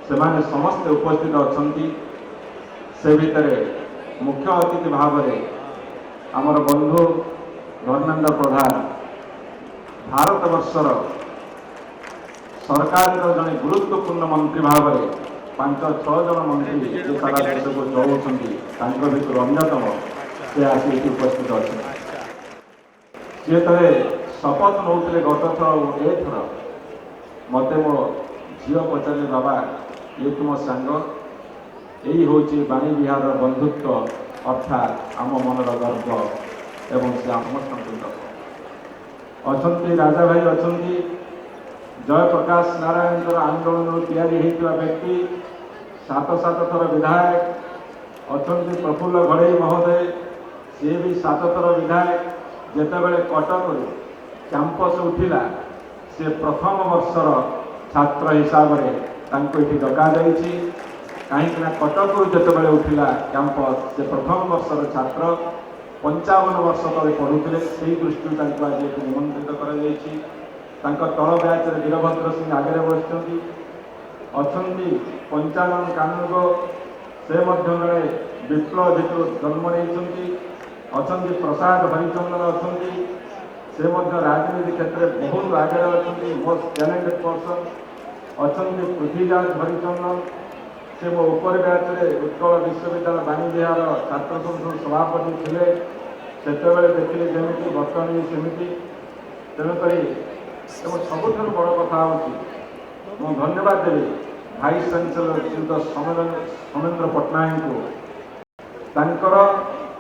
से समस्ते उपस्थित अच्छा से भितर मुख्य अतिथि भाव में आमर बंधु धर्मेंद्र प्रधान भारत वर्षर सरकार जड़े गुरुत्वपूर्ण मंत्री भाव में 5-6 जन मंत्री जे सारा देश को चलाउछंती भर अन्यतम से आसी उपस्थित अच्छे सी थे शपथ नौते गत थर एथर मत मो झील पचारे बाबा ये तुम सांग यही हूँ बाणी विहार बंधुत्व अर्थात आम मनर गर्व एवं से समस्त अच्छा राजा भाई अच्छा जयप्रकाश नारायण आंदोलन या व्यक्ति 7 थर विधायक अच्छा प्रफुल्ल घड़ई महोदय सी भी 7 थर विधायक जितेबले कटक कैंपस उठिला से प्रथम वर्षर छात्र हिसाब से डका कहीं कटक जितेबले उठिला कैंपस से प्रथम वर्षर छात्र 55 वर्ष तले पढ़ुते से दृष्टि आज निमंत्रित कर तल ब्याच वीरभद्र सिंह आगे बसती अच्छा पंचानन कानून से जड़े विप्लव जीतु जन्म नहीं अच्छा प्रसाद हरिचंदन अच्छा से राजनीति क्षेत्र में बहुत आगे अच्छा मोस्ट टैलेंटेड पर्सन अच्छा पृथ्वीराज हरिचंदन से मो उपर बैच उत्कल विश्वविद्यालय बाणी विहार छात्र संसद सभापति थे से देखिले जमी बर्तमान सेमती तेणुक सबुठ बड़ कथा हूँ धन्यवाद देवी भाइस चांसेलर श्रीयुत सौमेन्द्र पट्टनायक को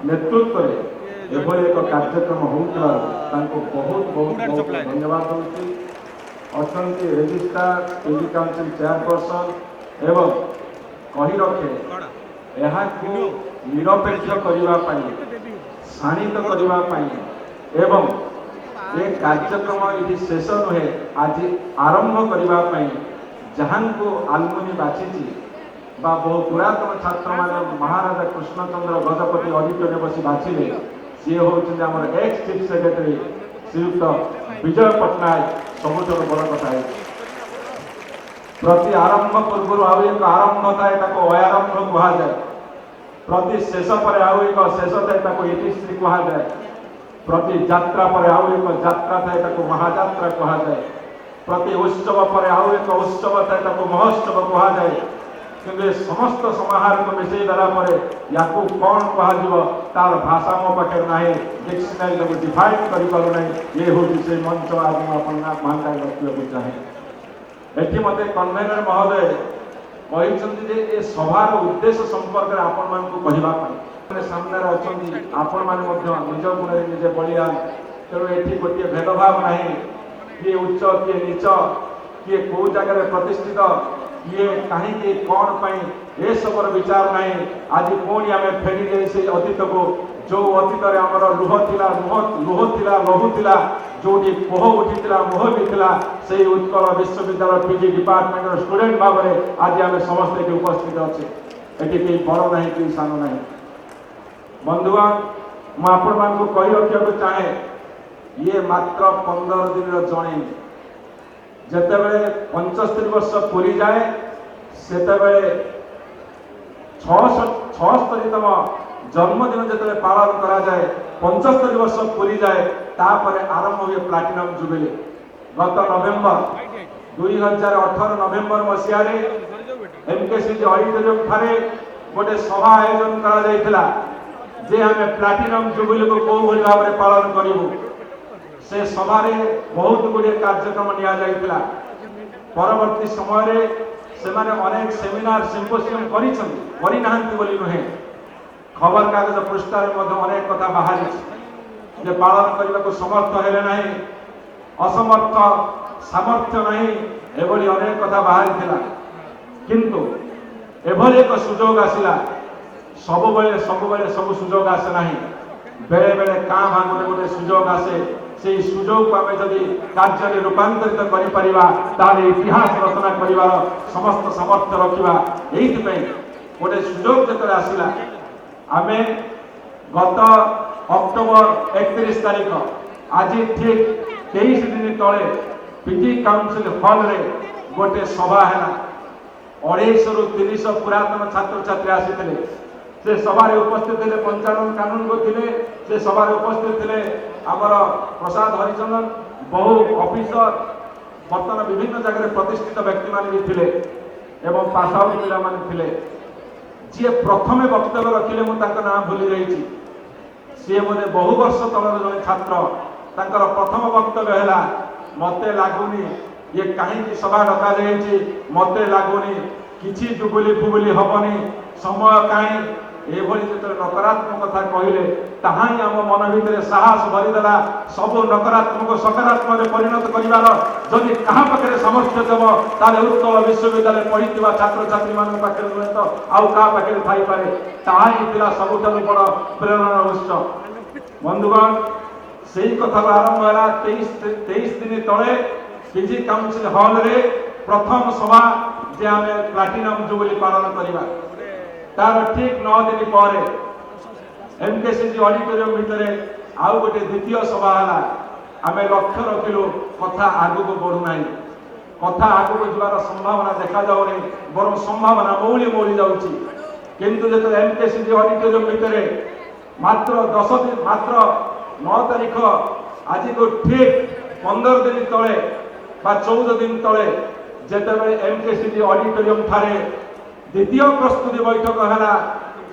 नेतृत्व में एभली एक कार्यक्रम होता बहुत बहुत बहुत धन्यवाद दूसरी अच्छा रेजिस्ट्रार पीजी काउंसिल चेयरपर्सन एवं कही रखे यहाँ निरपेक्ष करने शाणित करने एवं ये कार्यक्रम ये शेष नुहे आज आरंभ करने जहाँ को आलमुनि बाछी बहु पुरातन छात्र मैंने महाराजा कृष्णचंद्र गजपति ऑडिटोरियम बसी बाछिले सी हूँ आम एक्स चीफ सेक्रेटरी श्रीयुक्त विजय पट्टनायक सबुठ बड़ कथा प्रति आरंभ पूर्व आउ एक आरंभ थाए अयारंभ कहुए प्रति शेष पर आउ एक शेष थाए इतिश्री कहुए प्रति यात्रा पर आउ एक यात्रा थाए महायात्रा कहुए प्रति उत्सव पर आउ एक उत्सव थाए महोत्सव कहुए कि समस्त समाहार को मिसई देला या कौन कह तार भाषा मो पाखे ना डिक्शनरी को डिफाइन कर ये हूँ से मंच आज महंगा रखा चाहे एटी मत कन्वेनर महोदय कहते ये सभार उद्देश्य संपर्क में आपण मानक सामने अच्छा आपण मैंने निज गुण निजे बलिया तेणु ये गोटे भेदभाव ना किए उच्च किए नीच किए कौ जगह प्रतिष्ठित किए कहीं कौन पाई ए सब विचार ना आज पुणी आम फेरी से अतीत को जो अतीत आमर लुह थिला लहू थिला जो कोह उठी मोह भी थिला से उत्कल विश्वविद्यालय पीजी डिपार्टमेंट स्टूडेंट भाव में आज आम समस्ते उपस्थित अच्छे ये बड़ ना कि सान ना बंधुगण मुझे कही रखा चाहे ये मात्र 15 दिन जड़े जितेबले 75 वर्ष पूरी जाए से 76तम जन्मदिन जिते पालन करा जाए 75 वर्ष पूरी जाए तापर आरंभ हुए प्लाटिनम जुबिली गत नवेम्बर 2018 नवेम्बर मसीह एमकेसी ऑडिटोरियम ठारे गोटे सभा आयोजन करा जे आम प्लाटिनम जुबिली को कौ भाव में पालन करूँ से सभा बहुत गुड़े कार्यक्रम निया परवर्ती समय से अनेक सेमिनार सिम्पोजियम करना नुहे खबर कागज पृष्ठ अनेक कथा बाहरी जे पालन करने को समर्थ हेले ना असमर्थ सामर्थ्य नहीं एभली अनेक कथा बाहरी किंतु एभली एक सुजोग आसला सब सब सुजोग आसे ना बेले बेले काँ भाँ गोटे गोटे सुजोग आसे से सुजोग को आम जदि कार्य रूपांतरित कर इतिहास रचना कर समस्त सामर्थ्य रखा ये गोटे सुजोग जो आसला आम गत अक्टोबर 31 तारीख आज ठीक 23 दिन तले पीजी काउंसिल हॉल रे गोटे सभा है 250 ରୁ 300 पुरातन छात्र छात्री आसी से सभारे उपस्थित थे पंचायत कानून को थे से सभारे उपस्थित थे आमर प्रसाद हरिचंदन बहु ऑफिसर बर्तमान विभिन्न जगह प्रतिष्ठित व्यक्ति मान भी थे एवं पास आउट पिला मान थे जी प्रथम वक्तव्य रखिले मुझे ना भूली जाइए सी बोधे बहु वर्ष तल जड़े छात्र तांकर प्रथम वक्तव्य है मते लगुनि ये कहीं सभा डका मते लगुनि किसी जुबुली फुबुली हबनी समय कहीं जो नकारात्मक कथा कहले ताहा ही आम मन भितर साहस भरीदेला सब नकारात्मक सकारात्मक परिणत करार जदि क्या पाखे सामर्थ्य देव ताले उत्कल विश्वविद्यालय पढ़ी छात्र छात्री मान पाखे नुहे तो आउ क्या पाखे थी ताहा ही पिला सबुठ बड़ प्रेरणार उत्स बंधुगण से ही कथा आरंभ है 23 दिन तले पीजी काउंसिल हॉल रे प्रथम सभा जे आम प्लाटिनम जुबली पालन करवा तार ठीक 9 दिन पर एमकेसीजी ऑडिटोरियम भितर आउ गोटे द्वितीय सभा है आम लक्ष्य रखिलु कथा आगु को बढ़ुना कथा आगु को जीवार संभावना देखा जाऊनी बर संभावना मौली मौली जाऊँगी किंतु जो एमकेसीजी ऑडिटोरियम भितर मात्र 10 दिन मात्र 9 तारीख आज को ठीक 15 दिन तले 14 दिन तले जिते एमकेसीजी ऑडिटोरियम ठारे द्वितीय प्रस्तुति बैठक है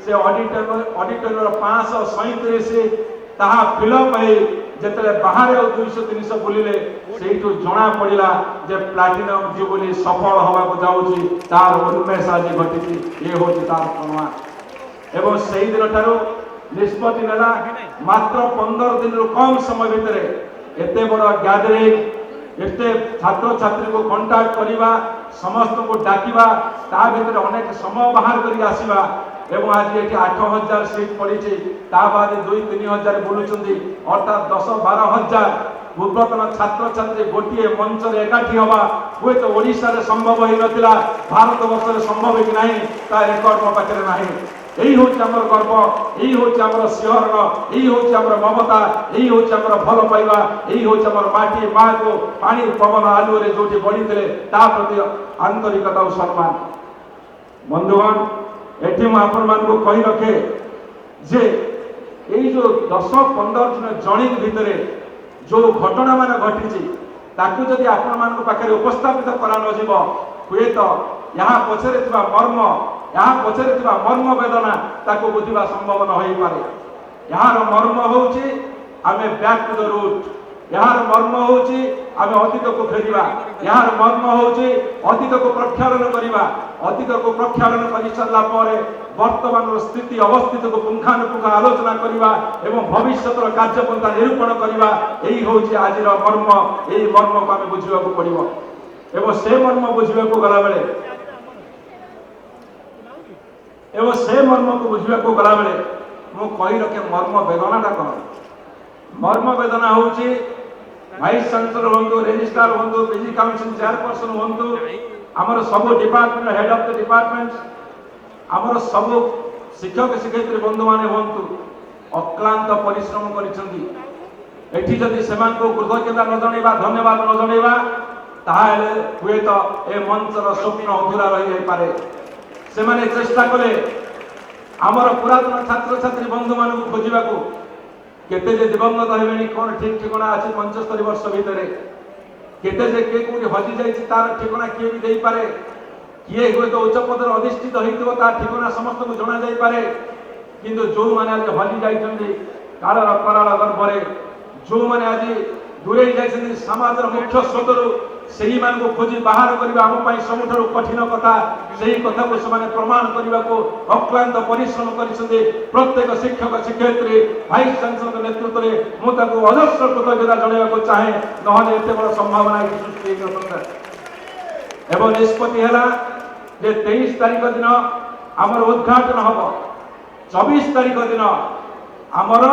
से ऑडिटोरियम 537 ताहा फिलअप है जिते बाहर 200-300 बुलिले से जना पड़ा जे प्लाटिनम जुबली सफल हवा जाऊँगी तार उन्मेष आज घटी ये हूँ तार प्रमाण एवं से दिन ठारू निष्पत्ति नेला मात्र 15 दिन कम समय भितर एते बड़ गैदरिंग एते छात्र छात्री को कंटाक्ट करवा समस्त को डाकिबा ता भितर अनेक समय बाहर करी आसीबा एवं आज ये 8,000 सीट पड़ी ता बाद 2-3 हजार बुलुचंदी अर्थात 10-12 हजार पूर्वतन छात्र छात्री गोटे मंच एकाठी हवा हुए तो ओडिशा रे संभव हो नथिला भारत वर्ष रे संभव कि नहीं ता रेकॉर्ड मो पाखरे नहीं यही हूँ आमर गर्व यही हूँ आमर सिंहरण यही हूँ आमर ममता यही हूँ आमर भल पाइबा यही हूँ आमर माटी माँ को पानी पवन आलुरे जो बढ़ी प्रति आंतरिकता और सम्मान बंधुगण एटी मुझे कही रखे जे यही जो 10-15 दिन जणिक भितर जो घटना मान घटी ताकू जदि आपण पाखे उपस्थापित करा नजिब हुए तो यहाँ पछरे मर्म यहाँ पछरे मर्म वेदना ताको बुझा संभव न हो पारे यहाँ मर्म हूँ आम बैक टू द रूट यार मर्म होची आमे अतीत को फेरिबा यार मर्म होची अतीत को प्रक्षालन करिबा अतीत को प्रक्षालन करि सरला परे वर्तमान स्थिति अवस्थित को पुंखानुपुंख आलोचना करिबा एवं भविष्यतर कार्यपंथा निरूपण करिबा एही होची आजिर मर्म एही मर्म को आमे बुझिबा को पड़िबो एवं से मर्म बुझिबा को गला बेले एवं से मर्म को बुझिबा को गला बेले मु कहि रखे मर्म वेदनाटा कोन मर्म वेदना होची वाइस चांसलर होंतु रजिस्ट्रार होंतु पीजी काउंसिल चेयरपर्सन होंतु आमर सब department head of the department आमर सब शिक्षक शिक्षयित्री बंधु माने होंतु अक्लांत परिश्रम करिसंती एठी जदि सेमान को कृतज्ञता न जणैबा धन्यवाद न जणैबा ताहाले हुए तो ए मंचर स्वप्न अधूरा रही जाय पारे सेमाने चेष्टा कले आमर पुरातन छात्र छात्री बंधु मान को खोजिबा को केते जे दिवंगत हेबेनी कोन ठीक ठिकाना अछि 75 वर्ष भितरे केते जे के कोनी हजि जाइछि तार ठिकाना किए भी देई पारे किए होय तो उच्च पदर अधिष्ठित होइतो तार ठिकाना समस्त को जणा जाई पारे किंतु जो माने आज हजि जाइछन्ती कालर कराल गर्भरे जो माने आज दूरे जाइछन्ती समाजर मुख्य स्रोतरु सेही मान को खोजी बाहर करबा हम पई सबुठारु कठिन कथा सेही कथा को समान प्रमाण करबा को अक्लांत परिश्रम करिसंते प्रत्येक शिक्षक शिक्षयित्री वाइस चांसलर नेतृत्व रे मु ताको अजस्र कृतज्ञता जणाइबा को चाहे नहले एते बड़ संभावना सृष्टि होता एवं निष्पत्ति हैला जे 23 तारिख दिन हमर उद्घाटन हबो 24 तारिख दिन हमर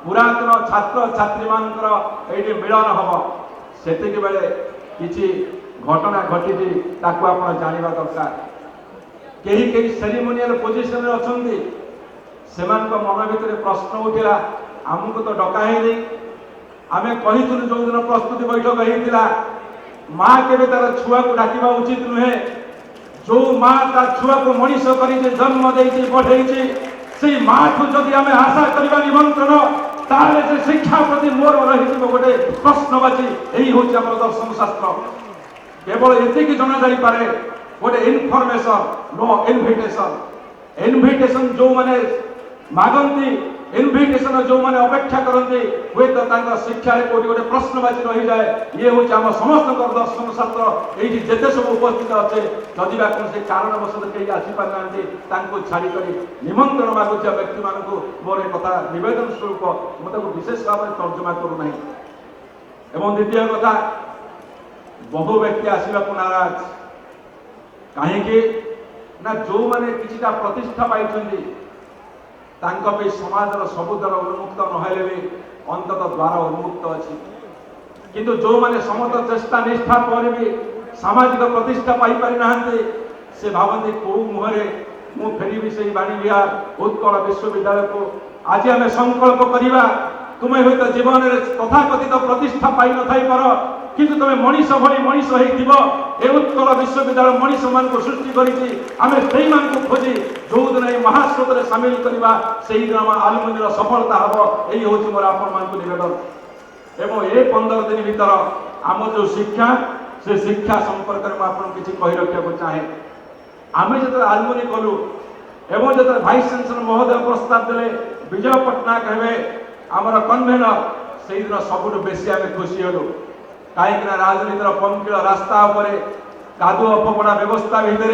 पुरातन छात्र छात्री मानकर एठी मिलन हबो सेतिक बेले किछि घटना घटी ताकू आपण जानिबा दरकार केही केही सेरेमोनियल पोजिशन रे अछंती सेमान को मन भितर प्रश्न उठिला हमको तो डका हे नै आमे कहिथुनु जो दिन प्रस्तुति बैठक हेतिला मां केबे तार छुआ को डाकिबा उचित नुहे जो माँ ता छुआ को मनीष कर जन्म देती बढ़े से माँ ठू जदि आम आशा करवा निमंत्रण ताले से शिक्षा प्रति मोर रही गोटे प्रश्नवाची यही हूँ आम दर्शन शास्त्र केवल ये जना जापे गोटे इनफर्मेशन नो इनविटेशन इनविटेशन जो माने मागंती इनविटेशन जो माने अपेक्षा करते हुए तो शिक्षा कोई गोटे प्रश्नवाची रही जाए ये हूँ आम समस्त दर्शन शास्त्र ये जिते सब उपस्थित अच्छे जदि कौन कारणवश कहीं आसीपार छाड़ी निमंत्रण मागुचा व्यक्ति मानक मोर कथा नवेदन स्वरूप मुझे विशेष भाव में तर्जमा करूना एवं द्वितीय कथा बहु व्यक्ति आसवा नाराज कहीं ना जो मैंने किछिटा प्रतिष्ठा पाई समाज सबु द्वार उन्मुक्त नहले भी अंतत द्वार उन्मुक्त अच्छी किंतु जो मैंने समस्त चेष्टा निष्ठा पर भी सामाजिक प्रतिष्ठा पाई पारि नाहंते से भावती कौ मुहरे मु फेरबी से बाणी विहार उत्कल विश्वविद्यालय को आज आम संकल्प करवा तुम्हें हूँ जीवन में तथाकथित प्रतिष्ठा पाई न थाई पर किंतु तुम्हें मनीष भली मनीष हो उत्कल विश्वविद्यालय मनीष मान सृष्टि कर खोजी जो दिन महास्रोत में सामिल करवा से दिन आम आलुमिनी सफलता हम यही हूँ मोर आपण मान नवेदन एवं ये 15 दिन भीतर आम जो शिक्षा से शिक्षा संपर्क में आपको किसी कही रखा चाहे आम जो आलुमिनी कलु एवं जो भाइस चांसलर महोदय प्रस्ताव देले विजय पट्टनायक हे आमर कन्वेनर से दिन सबुठ बेसी आम खुशी हलु कहीं राजनीतिर पंकिल रास्ता कादुआ अपगड़ा व्यवस्था भितर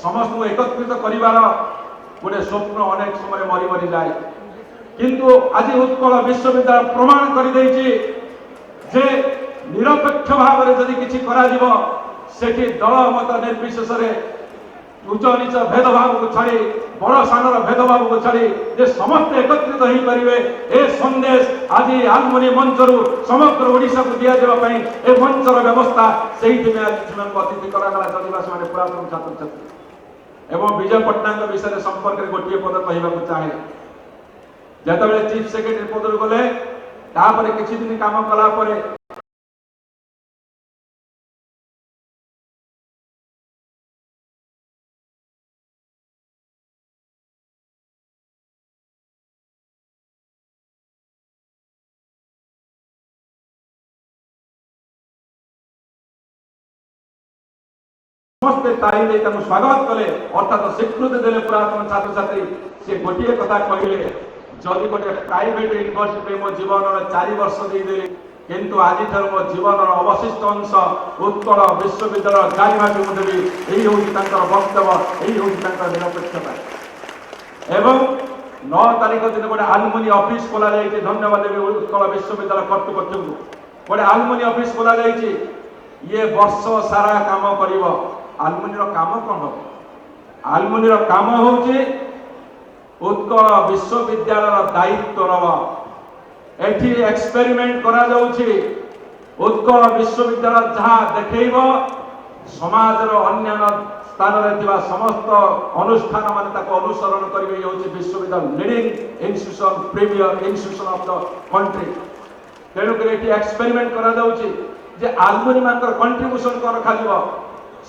समस्त को एकत्रित कर गोटे स्वप्न अनेक समय मरी मरी जाए किंतु आज उत्कल विश्वविद्यालय प्रमाण कर निरपेक्ष भाव में जदि किसी से दल मत निर्विशेष उच्च नीच भेदभाव को छाड़ी बड़ सानर भेदभाव को छाड़ी जे समस्त एकत्रित हो पारे ए संदेश आज आलुमिनी मंचरू समग्र ओडिशा को दि जावाई ए मंचर व्यवस्था से अतिथि कराला चलवा से पुरातन छात्र छात्री एवं विजय पट्टनायक विषय संपर्क में गोटे पद कहवाक चाहे जिते चीफ सेक्रेटरी पद गले किसी दिन काम कलापर समस्ते ताली स्वागत कले अर्थात स्वीकृति देले पुरातन छात्र छात्री से गोटे कथा कहले जदि गोटे प्राइवेट यूनिवर्सिटी मो जीवन 4 वर्ष देदेली किंतु आज मो जीवन अवशिष्ट अंश उत्कल विश्वविद्यालय जारी देवी यही हूँ वक्तव्य यही हूँ निरपेक्षता एवं 9 तारीख दिन गोटे आलुमिनी ऑफिस खोल जाए धन्यवाद देवी उत्कल विश्वविद्यालय कर्तृपक्ष को गोटे आलुमिनी ऑफिस खोल जाए ये वर्ष सारा काम कर आलुमिनी काम कौन हम आलुमिनी काम हूँ उत्कल विश्वविद्यालय दायित्व एठी एक्सपेरिमेंट करा जाउछि उत्कल विश्वविद्यालय जहाँ देखैब समाजर अन्य स्थान में समस्त अनुष्ठान मान अनुसरण करेंगे हूँ विश्वविद्यालय leading institution premier institution of the country तेणुक एक्सपेरिमेंट करा जाउछि जे आलुमिनी मान कंट्रीब्यूशन कर रखा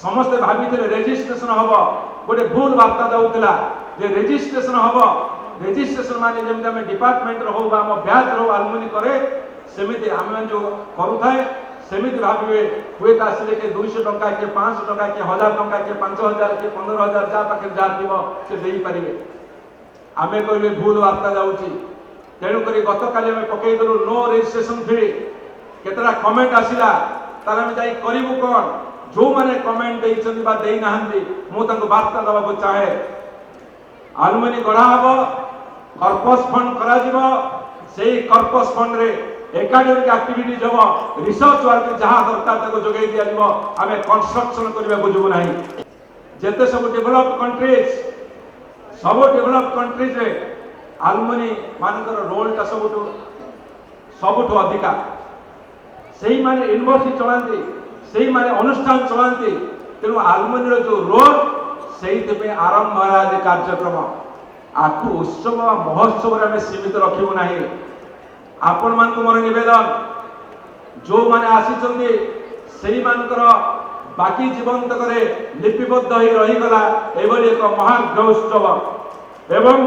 समस्ते भाभी रेजिस्ट्रेशन हम गोटे भूल वार्ता जाऊला जे रेजिस्ट्रेशन हम रेजिस्ट्रेशन माने जमी आम डिपार्टमेंट हो ब्याच रो आलुमिनी करे सेमिति आम जो करुए सेमिति भावे हुए आसिले के 200 टंका के 500 टंका के 1000 टंका के 5000 के 15000 जहाँ पाखे जहाँ थी से दे पारे आम कहले भूल वार्ता जाऊँगी तेणुक गत काली आम पकईदेलु नो रेजिस्ट्रेशन फी केतरा कमेंट आसला तार आम जाई करिबु कोन जो माने कमेंट देइछन्ति बा देइ नाहंती मु तांको वार्ता दबाको चाहे आलुमिनी गढ़ा हम कर्पस फंड करा जीवो सेही कर्पस फंड रे एकाडेमिक एक्टिविटीज हम रिसर्च वर्क जहाँ दरकार ताको जोगै दिया जीवो आमे कंस्ट्रक्शन करबा बुझबु नाही जेते सब डेवलप्ड कंट्रीज रे आलुमिनी मानकर रोलटा सबुठु अधिका सही माने यूनिवर्सिटी चलाती सही माने अनुष्ठान चलाती तेणु आलुमिनी जो रोल से आरंभ आज कार्यक्रम आपको उत्सव महोत्सव में सीमित रखू ना आपण मान मोर नवेदन जो माने आसी मानकर बाकी जीवन तकरे लिपिबद्ध ही रहीगला एभली एक महान उत्सव एवं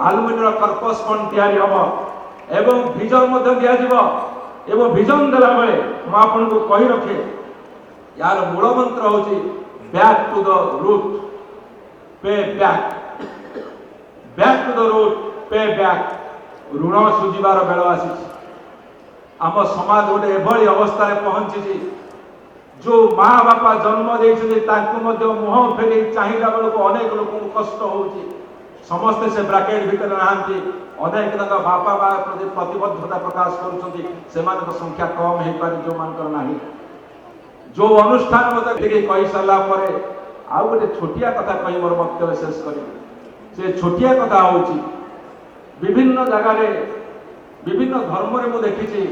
आलुमिनियम कर्पस फंड तैयारी हम एवं विजन मध्य दिया जीवो एवं विजन देला बेले मु आपनको कहि रखे यार मूल मंत्र होची बैक टू द रूट पे बैक टू द रूट पे बैक ऋण सुझिबार बेल आसी आम समाज गोटे एभली अवस्था पहुंची जो माँ बापा जन्म देते मुह फेर चाहिला बेलू अनेक लोक कष्ट होची समस्ते से ब्राकेट भितर नहांती अनेक बापा माँ प्रति प्रतिबद्धता प्रकाश कर संख्या कम हो पारे जो मानकर नाही जो अनुष्ठान मत कही सारा पर आउ गोटे छोटिया कथा कही मोर वक्तव्य शेष करी से छोटिया कथा होची विभिन्न जगार विभिन्न धर्म रे मु देखिछि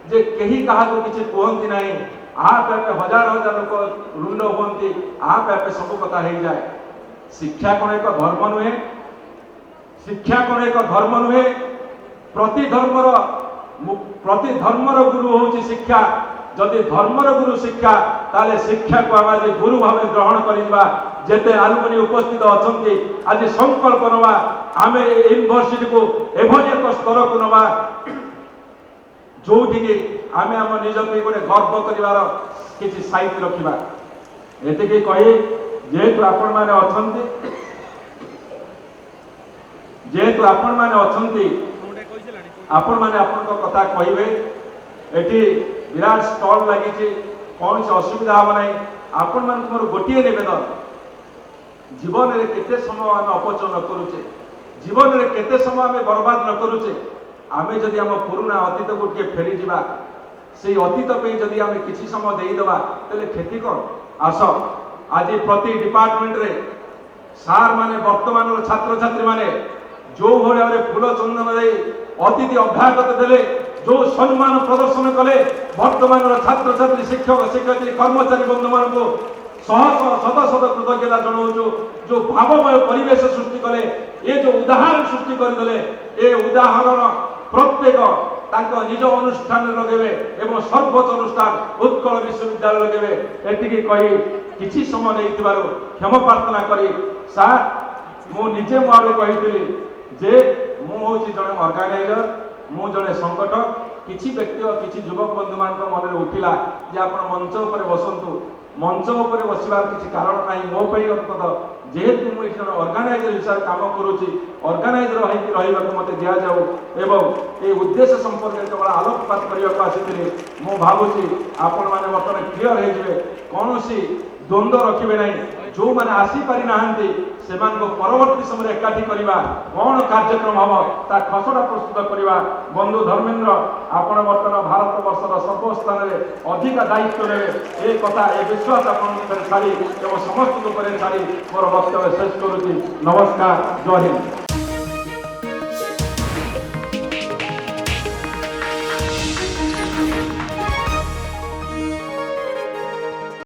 जे कहीं क्या किसी कहती ना आप हजार हजार लोक रुंड हुंती आप सब कथा हो जाए शिक्षा कौन एक धर्म नुहे शिक्षा कौन एक धर्म नुहे प्रति धर्मर गुरु हूँ शिक्षा जदि धर्मर गुरु शिक्षा ताले शिक्षा को आम गुरु भाव ग्रहण करवा जेते आलुमनी उपस्थित अच्छा आज संकल्प नवा आम यूनिवर्सिटी को एभली एक स्तर को नवा जो आम आम निज गोटे गर्व कर किसी साइट रखा ये कही जेहेतु आपण मैंने जेहेतु आपण मैंने आपण मैंने आपण कथा कहे ये विराट स्टल लगी कौन से असुविधा हम ना आपण मान मोर गोटे नवेदन जीवन में केते समय आम अपचय न करुचे जीवन में केते समय आम बर्बाद न करुचे आमे जदि आम पुराना अतीत को फेरी जा से अतीत पे जदि आम किसी समय देदेबा तेरे क्षति कौन आस आज प्रति डिपार्टमेंट रे सार माने वर्तमान छात्र छात्री माने जो भाव फूल चंदन दे अतिथि अभ्यागत देले जो सम्मान प्रदर्शन कले वर्तमान छात्र छात्री शिक्षक शिक्षयित्री कर्मचारी बंधु मान शत शत कृतज्ञता जनाऊँ जो भावमय परिवेश सृष्टि कले ये जो उदाहरण सृष्टि करदे ये उदाहरण प्रत्येक निज अनुष्ठान लगे एवं सर्वोच्च अनुष्ठान उत्कल विश्वविद्यालय लगे एति कही किसी समय नहीं क्षमा प्रार्थना करी सार मुझे मुझे कही जे हूँ जड़े ऑर्गेनाइजर मु जड़े संगठक किसी व्यक्ति किसी युवक बंधु मान मन में उठिला जे आप मंच उपर बसतु मंच उपर बसवार किसी कारण ना मोप अंतत जेहेतु मुझे जन ऑर्गेनाइजर हिसाब से कम करुँची ऑर्गेनाइजर रहा मत दि जाऊ एवं ये उद्देश्य संपर्क केवल आलोकपात करने को आसी मु भावुची आपण मैंने बर्तमान क्लीयर हो कौन द्वंद्व रखिए ना जो मैंने आसीपारी ना से परवर्ती समय एकाठी करवा कौन कार्यक्रम हम ता खसड़ा प्रस्तुत करवा बंधु धर्मेन्द्र आपण बर्तमान भारत वर्षर सब स्थान में अधिक दायित्व ने ये कथा ये विश्वास आप छाड़ी एवं समस्त छाड़ी मोर वक्तव्य शेष करुच्ची नमस्कार जय हिंद।